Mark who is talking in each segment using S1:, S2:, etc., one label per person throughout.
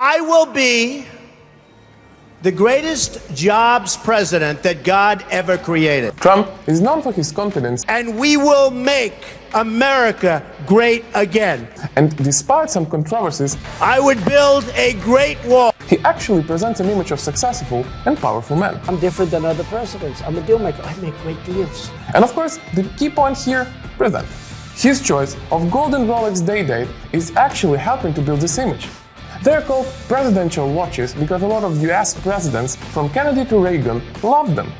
S1: I will be the greatest jobs president that God ever created.
S2: Trump is known for his confidence,
S1: And we will make America great again.
S2: and despite some controversies,
S1: I would build a great wall.
S2: he actually presents an image of successful and powerful man.
S3: I'm different than other presidents. I'm a deal maker. I make great deals.
S2: And of course, the key point here, present. His choice of golden Rolex Day-Date is actually helping to build this image. They're called presidential watches because a lot of US presidents, from Kennedy to Reagan, loved them.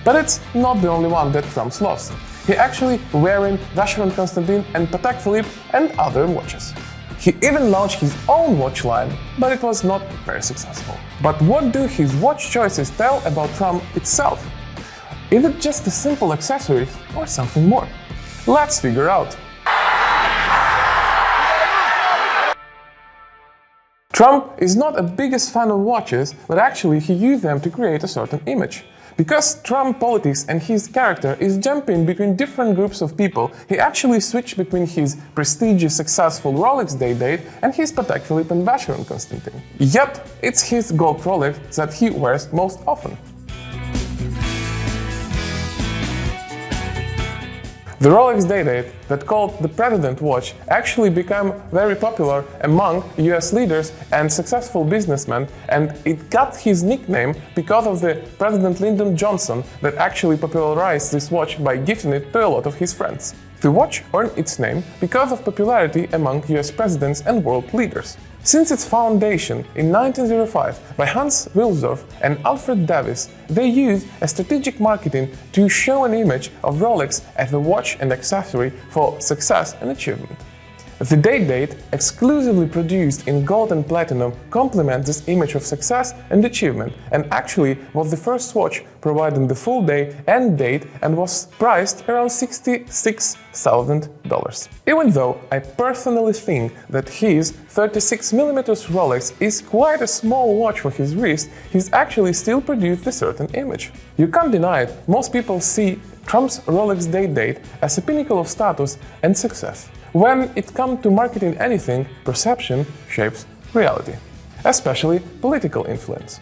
S2: But it's not the only one that Trump loves. He actually wearing Vacheron Constantin and Patek Philippe and other watches. He even launched his own watch line, but it was not very successful. But what do his watch choices tell about Trump itself? Is it just a simple accessories or something more? Let's figure out. Trump is not the biggest fan of watches, but actually he used them to create a certain image. Because Trump politics and his character is jumping between different groups of people, he actually switched between his prestigious, successful Rolex Day-Date and his Patek Philippe and Vacheron Constantin. Yet, it's his gold Rolex that he wears most often. The Rolex Day-Date, that called the President watch, actually became very popular among US leaders and successful businessmen, and it got his nickname because of the President Lyndon Johnson that actually popularized this watch by gifting it to a lot of his friends. The watch earned its name because of popularity among US presidents and world leaders. Since its foundation in 1905 by Hans Wilsdorf and Alfred Davis, they used a strategic marketing to show an image of Rolex as a watch and accessory for success and achievement. The Day-Date, exclusively produced in gold and platinum, complements this image of success and achievement, and actually was the first watch providing the full day and date and was priced around $66,000. Even though I personally think that his 36mm Rolex is quite a small watch for his wrist, he's actually still produced a certain image. You can't deny it, most people see Trump's Rolex Day-Date as a pinnacle of status and success. When it comes to marketing anything, perception shapes reality, especially political influence.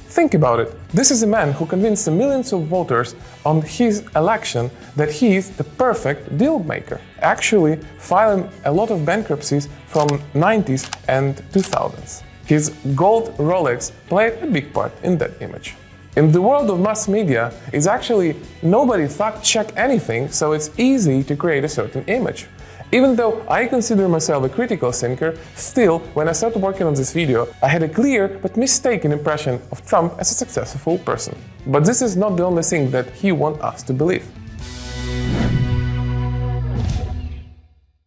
S2: Think about it. This is a man who convinced the millions of voters on his election that he is the perfect deal maker, actually filing a lot of bankruptcies from 90s and 2000s. His gold Rolex played a big part in that image. In the world of mass media, it's actually nobody fact-check anything, so it's easy to create a certain image. Even though I consider myself a critical thinker, still, when I started working on this video, I had a clear but mistaken impression of Trump as a successful person. But this is not the only thing that he wants us to believe.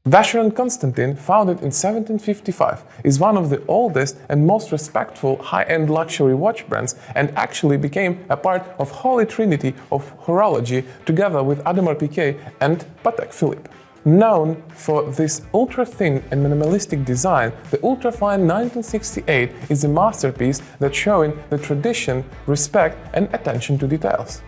S2: Vacheron Constantin, founded in 1755, is one of the oldest and most respectful high-end luxury watch brands and actually became a part of Holy Trinity of horology together with Audemars Piguet and Patek Philippe. Known for this ultra-thin and minimalistic design, the ultra-fine 1968 is a masterpiece that's showing the tradition, respect and attention to details.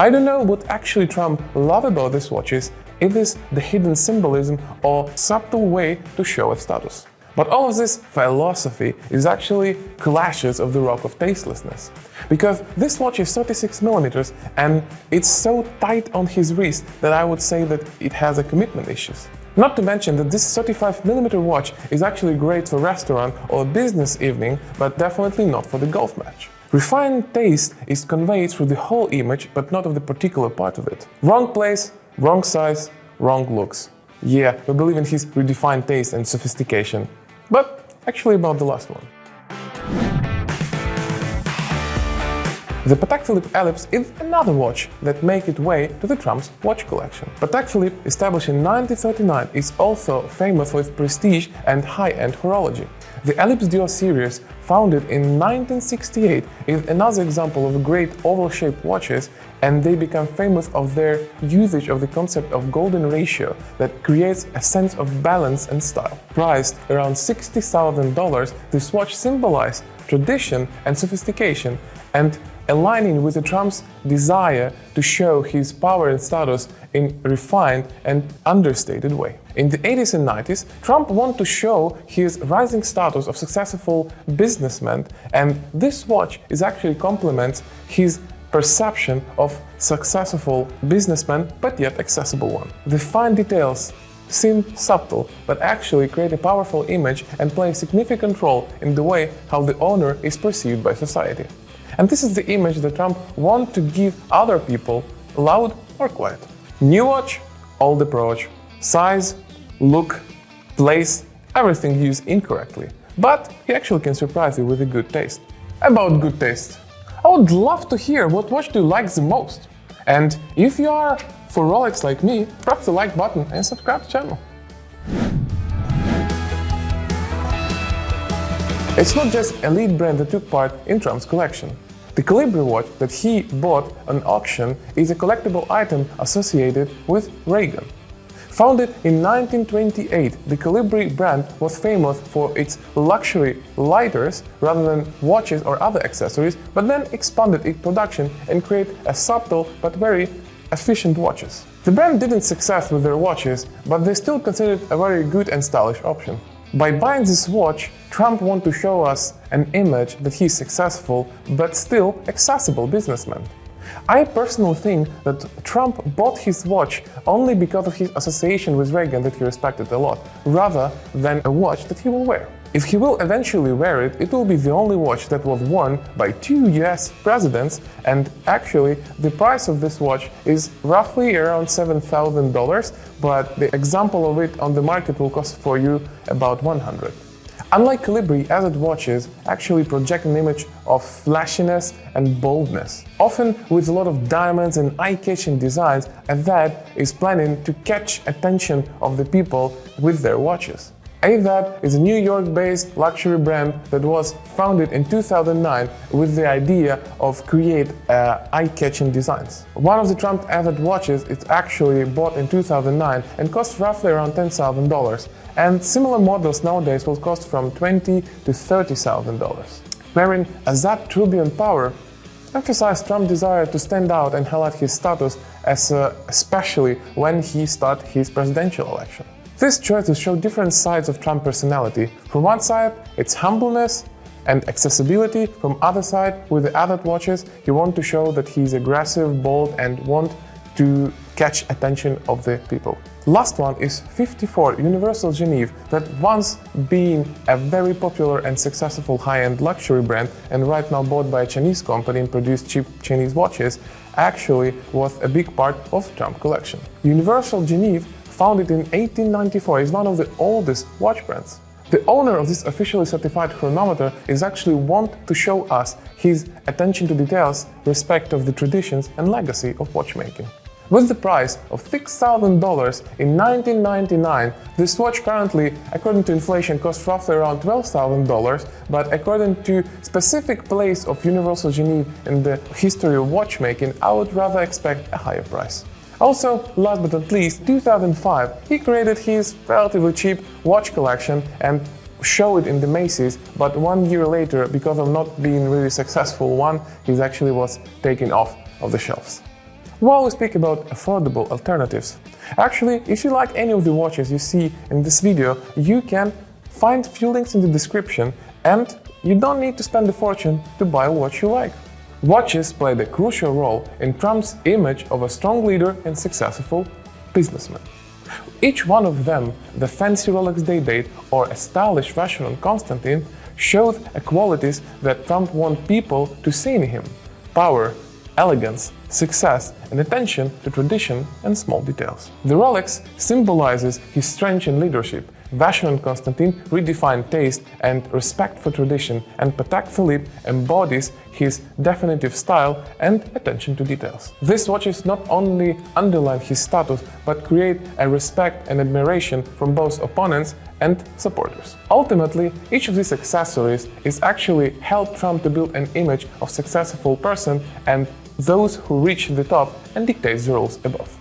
S2: I don't know what actually Trump loved about these watches, if it's the hidden symbolism or subtle way to show a status. But all of this philosophy is actually clashes of the rock of tastelessness. Because this watch is 36mm and it's so tight on his wrist that I would say that it has a commitment issues. Not to mention that this 35mm watch is actually great for restaurant or a business evening, but definitely not for the golf match. Refined taste is conveyed through the whole image, but not of the particular part of it. Wrong place, wrong size, wrong looks. Yeah, we believe in his redefined taste and sophistication. But actually about the last one. The Patek Philippe Ellipse is another watch that made its way to the Trump's watch collection. Patek Philippe, established in 1939, is also famous for its prestige and high-end horology. The Ellipse Dior series, founded in 1968, is another example of great oval-shaped watches, and they become famous of their usage of the concept of golden ratio that creates a sense of balance and style. Priced around $60,000, this watch symbolizes tradition and sophistication, and aligning with Trump's desire to show his power and status in a refined and understated way. In the 80s and 90s, Trump wanted to show his rising status of successful businessman, and this watch is actually complements his perception of successful businessman, but yet accessible one. The fine details seem subtle, but actually create a powerful image and play a significant role in the way how the owner is perceived by society. And this is the image that Trump wants to give other people, loud or quiet. New watch, old approach. Size, look, place, everything used incorrectly. But he actually can surprise you with a good taste. About good taste, I would love to hear what watch do you like the most. And if you are for Rolex like me, press the like button and subscribe to the channel. It's not just elite brand that took part in Trump's collection. The Collibri watch that he bought on auction is a collectible item associated with Reagan. Founded in 1928, the Collibri brand was famous for its luxury lighters rather than watches or other accessories, but then expanded its production and created a subtle but very efficient watches. The brand didn't succeed with their watches, but they still considered a very good and stylish option. By buying this watch, Trump wants to show us an image that he's successful but still accessible businessman. I personally think that Trump bought his watch only because of his association with Reagan that he respected a lot, rather than a watch that he will wear. If he will eventually wear it, it will be the only watch that was worn by 2 US presidents, and actually the price of this watch is roughly around $7,000, but the example of it on the market will cost for you about $100. Unlike Collibri, Azad watches actually project an image of flashiness and boldness, often with a lot of diamonds and eye-catching designs. Azad is planning to catch attention of the people with their watches. Azad is a New York-based luxury brand that was founded in 2009 with the idea of create eye-catching designs. One of the Trump Azad watches is actually bought in 2009 and costs roughly around $10,000, and similar models nowadays will cost from $20,000 to $30,000. Wearing Azad tourbillon power emphasized Trump's desire to stand out and highlight his status, especially when he started his presidential election. These choices show different sides of Trump's personality. From one side, it's humbleness and accessibility. From other side, with the Azad watches, he wants to show that he's aggressive, bold, and want to catch attention of the people. Last one is 54 Universal Geneve, that once being a very popular and successful high-end luxury brand and right now bought by a Chinese company and produced cheap Chinese watches, actually was a big part of Trump collection. Universal Geneve, founded in 1894, is one of the oldest watch brands. The owner of this officially certified chronometer is actually want to show us his attention to details, respect of the traditions and legacy of watchmaking. With the price of $6,000 in 1999, this watch currently, according to inflation, costs roughly around $12,000, but according to specific place of Universal Geneve in the history of watchmaking, I would rather expect a higher price. Also, last but not least, 2005, he created his relatively cheap watch collection and showed it in the Macy's, but 1 year later, because of not being really successful one, he actually was taken off of the shelves. While we speak about affordable alternatives, actually, if you like any of the watches you see in this video, you can find few links in the description, and you don't need to spend a fortune to buy a watch you like. Watches played a crucial role in Trump's image of a strong leader and successful businessman. Each one of them, the fancy Rolex Day-Date or a stylish Vacheron Constantin, showed qualities that Trump wants people to see in him: power, elegance, success, and attention to tradition and small details. The Rolex symbolizes his strength in leadership. Vacheron Constantin redefined taste and respect for tradition, and Patek Philippe embodies his definitive style and attention to details. These watches not only underline his status, but create a respect and admiration from both opponents and supporters. Ultimately, each of these accessories is actually helped Trump to build an image of successful person and those who reach the top and dictate the rules above.